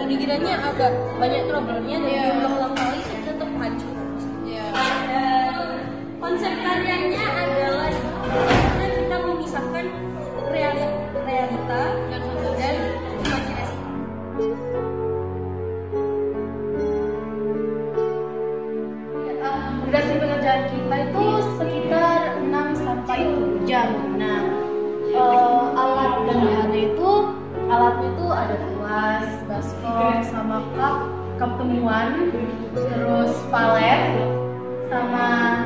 pikirannya agak banyak trouble-nya dan diulang-ulang kali itu tetap hancur. Dan konsep karyanya adalah bagaimana kita memisahkan realita dan imajinasi. Durasi pengerjaan kita itu sekitar 6 sampai 7 jam. Nah, alat dan bahannya itu, alatnya itu ada tuas, baskom, sama cup temuan, terus palet, sama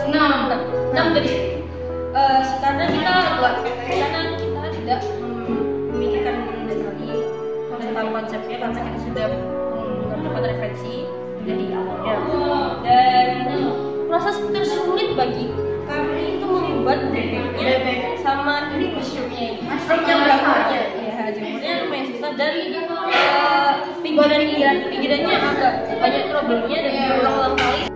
6 tadi. Karena kita tidak memikirkan dari konsepnya karena kita sudah mendapat referensi dari awalnya. Dan proses tersulit bagi kami itu membuat bebeknya sama ini mushroomnya yang berapanya ya jamurnya lumayan susah dan pinggirannya agak banyak trouble-nya dan berulang-ulang kali.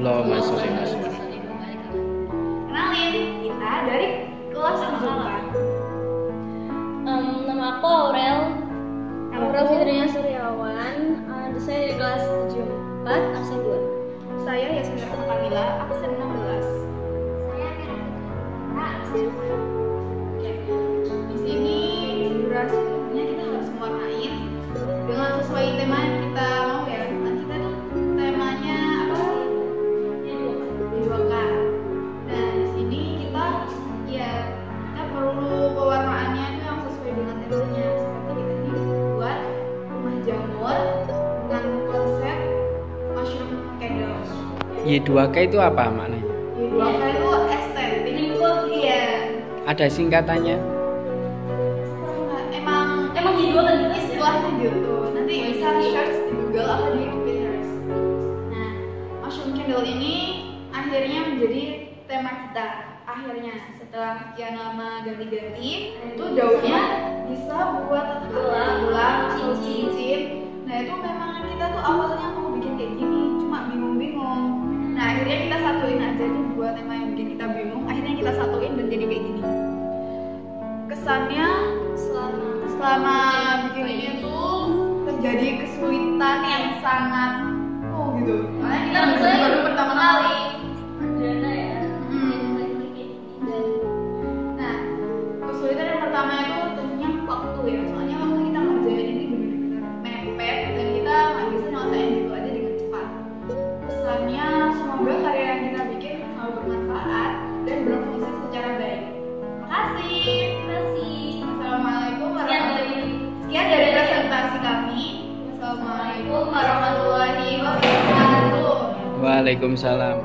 Allahumma sholli wa sallim. Kenalin, kita dari kelas 4. Nama aku Aurel Fitrinya Suryawan. Saya dari kelas 74 absen 2. Saya Yasmin Kamila, absen 16. Saya Mira absen 4. Oke. Di sini durasinya kita harus mewarnain dengan sesuai tema yang kita mau ya. Kan kita tuh temanya apa sih? Diduakan. Nah, di sini kita perlu pewarnaannya itu yang sesuai dengan temanya. Seperti kita ini buat rumah jamur dengan konsep mushroom candles. Y2K itu apa maknanya? Y2K itu estetik. Iya. Ada singkatannya? Emang Y2K itu istilahnya gitu. Nanti bisa search di Google atau di Pinterest. Nah, mushroom candle ini akhirnya menjadi tema kita. Akhirnya setelah sekian lama ganti-ganti, itu daunnya bisa buat gelang atau cincin. Nah, itu memang kita tuh awalnya mau bikin kayak gini, cuma bingung-bingung. Nah, akhirnya kita satuin aja tuh buat tema yang bikin kita bingung. Akhirnya kita satuin dan jadi kayak gini. Kesannya selama bikin ini tuh terjadi kesulitan yang sangat gitu. Karena kita baru pertama kali. Adriana ya. Nah, kesulitan yang pertama itu tentunya waktu ya. Soalnya waktu kita ngerjain ini benar-benar mepet dan kita nggak bisa nyelesain gitu aja dengan cepat. Pesannya semoga karya yang kita bikin selalu bermanfaat dan berfungsi secara baik. Makasih. Assalamualaikum Sekian dari presentasi kami. Assalamualaikum warahmatullahi wabarakatuh. Waalaikumsalam.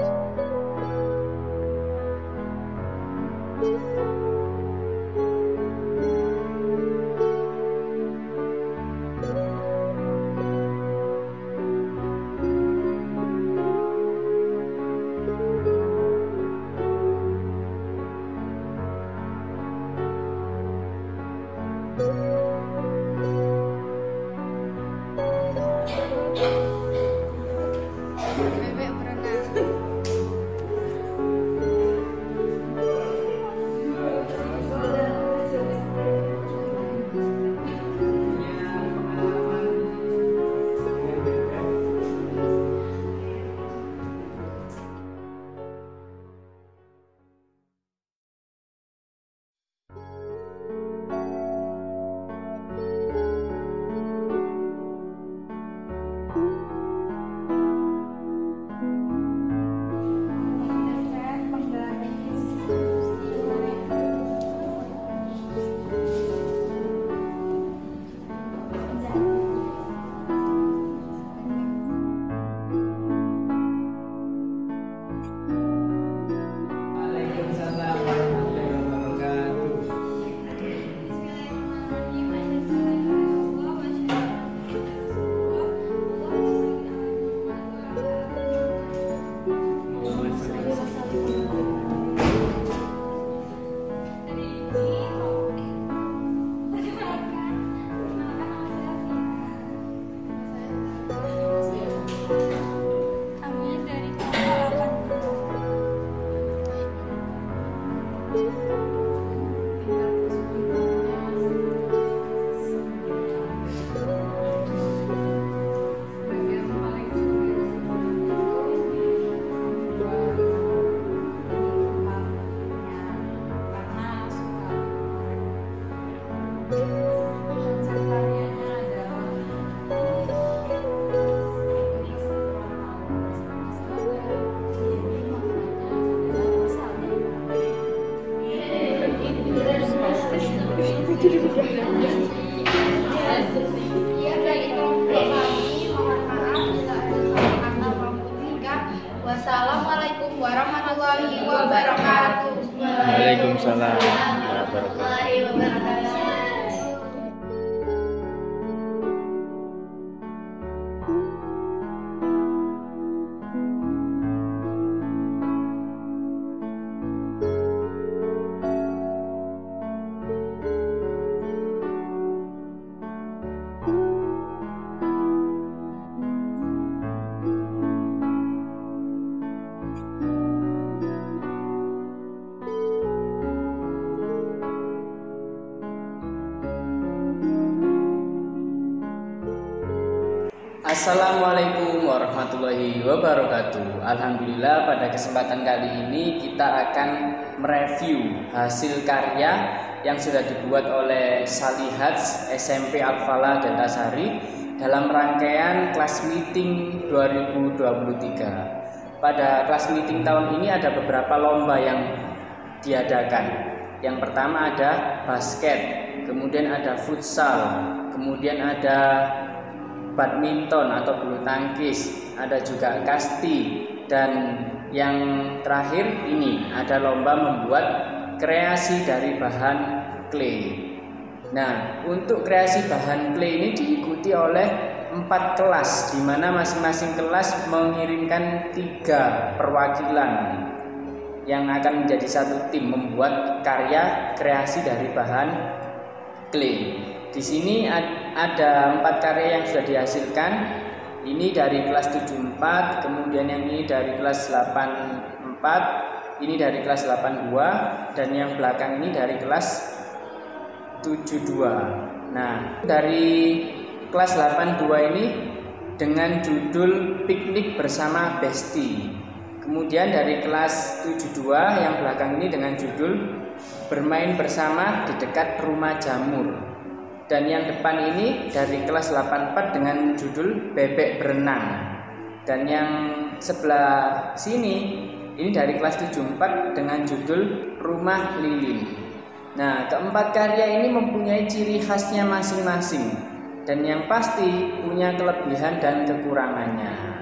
Bebek berenang. Iya, dari itu kami mohon maaf bila ada salah kata maupun tingkah. Wassalamualaikum warahmatullahi wabarakatuh. Waalaikumsalam warahmatullahi wabarakatuh. Assalamualaikum warahmatullahi wabarakatuh. Alhamdulillah pada kesempatan kali ini kita akan mereview hasil karya yang sudah dibuat oleh Salihat SMP Al-Falah Dentasari dalam rangkaian kelas meeting 2023. Pada kelas meeting tahun ini ada beberapa lomba yang diadakan. Yang pertama ada basket, kemudian ada futsal, kemudian ada badminton atau bulu tangkis, ada juga kasti, dan yang terakhir ini ada lomba membuat kreasi dari bahan clay. Nah, untuk kreasi bahan clay ini diikuti oleh 4 kelas, di mana masing-masing kelas mengirimkan 3 perwakilan yang akan menjadi satu tim membuat karya kreasi dari bahan clay. Di sini ada 4 karya yang sudah dihasilkan. Ini dari kelas 74, kemudian yang ini dari kelas 84, ini dari kelas 82, dan yang belakang ini dari kelas 72. Nah, dari kelas 82 ini dengan judul Piknik Bersama Besti. Kemudian dari kelas 72 yang belakang ini dengan judul Bermain Bersama di Dekat Rumah Jamur. Dan yang depan ini dari kelas 84 dengan judul Bebek Berenang. Dan yang sebelah sini ini dari kelas 74 dengan judul Rumah Lilin. Nah, keempat karya ini mempunyai ciri khasnya masing-masing, dan yang pasti punya kelebihan dan kekurangannya.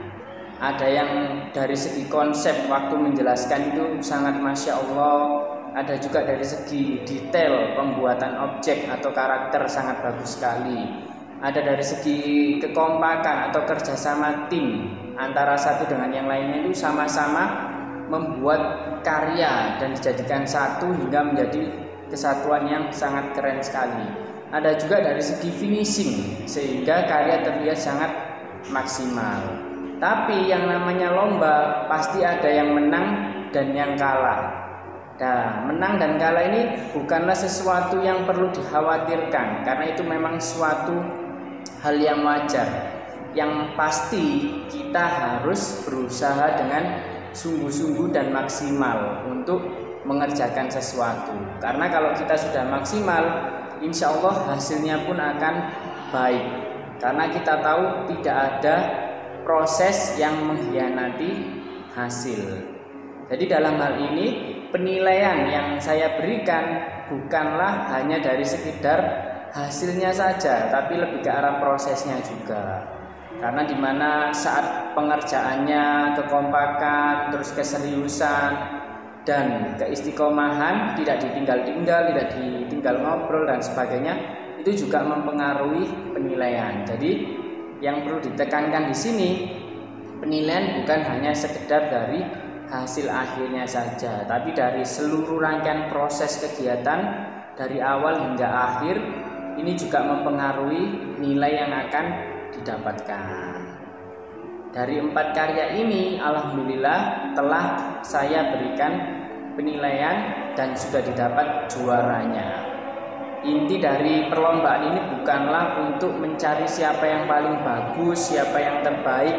Ada yang dari segi konsep waktu menjelaskan itu sangat Masya Allah. Ada juga dari segi detail pembuatan objek atau karakter sangat bagus sekali. Ada dari segi kekompakan atau kerjasama tim antara satu dengan yang lainnya itu sama-sama membuat karya dan dijadikan satu hingga menjadi kesatuan yang sangat keren sekali. Ada juga dari segi finishing sehingga karya terlihat sangat maksimal. Tapi yang namanya lomba pasti ada yang menang dan yang kalah. Nah, menang dan kalah ini bukanlah sesuatu yang perlu dikhawatirkan, karena itu memang suatu hal yang wajar. Yang pasti kita harus berusaha dengan sungguh-sungguh dan maksimal untuk mengerjakan sesuatu. Karena kalau kita sudah maksimal, insya Allah hasilnya pun akan baik. Karena kita tahu tidak ada proses yang mengkhianati hasil. Jadi dalam hal ini penilaian yang saya berikan bukanlah hanya dari sekedar hasilnya saja, tapi lebih ke arah prosesnya juga. Karena dimana saat pengerjaannya kekompakan, terus keseriusan dan keistiqomahan, tidak ditinggal-tinggal, tidak ditinggal ngobrol dan sebagainya, itu juga mempengaruhi penilaian. Jadi yang perlu ditekankan di sini, penilaian bukan hanya sekedar dari hasil akhirnya saja, tapi dari seluruh rangkaian proses kegiatan dari awal hingga akhir ini juga mempengaruhi nilai yang akan didapatkan. Dari 4 karya ini alhamdulillah telah saya berikan penilaian dan sudah didapat juaranya. Inti dari perlombaan ini bukanlah untuk mencari siapa yang paling bagus, siapa yang terbaik,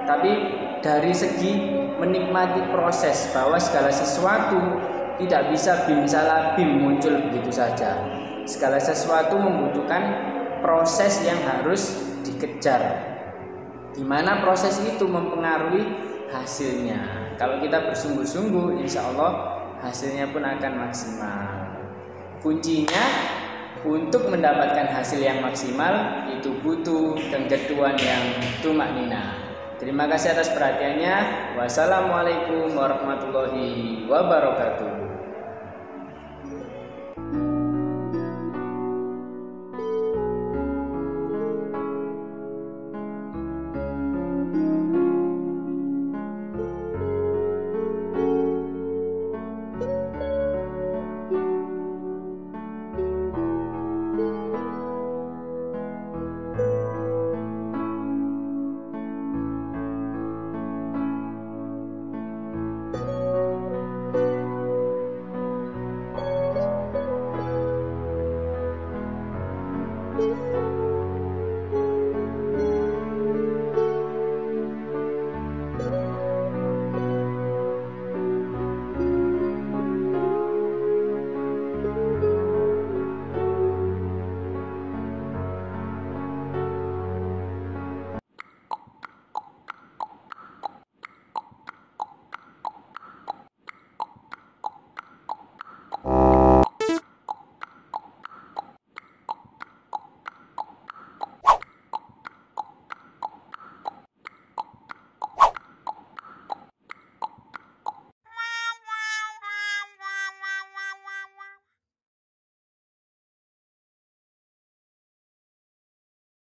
tapi dari segi menikmati proses, bahwa segala sesuatu tidak bisa bim salah bim muncul begitu saja. Segala sesuatu membutuhkan proses yang harus dikejar, di mana proses itu mempengaruhi hasilnya. Kalau kita bersungguh-sungguh, insya Allah hasilnya pun akan maksimal. Kuncinya untuk mendapatkan hasil yang maksimal itu butuh kenggeduan yang tumaknina. Terima kasih atas perhatiannya. Wassalamualaikum warahmatullahi wabarakatuh.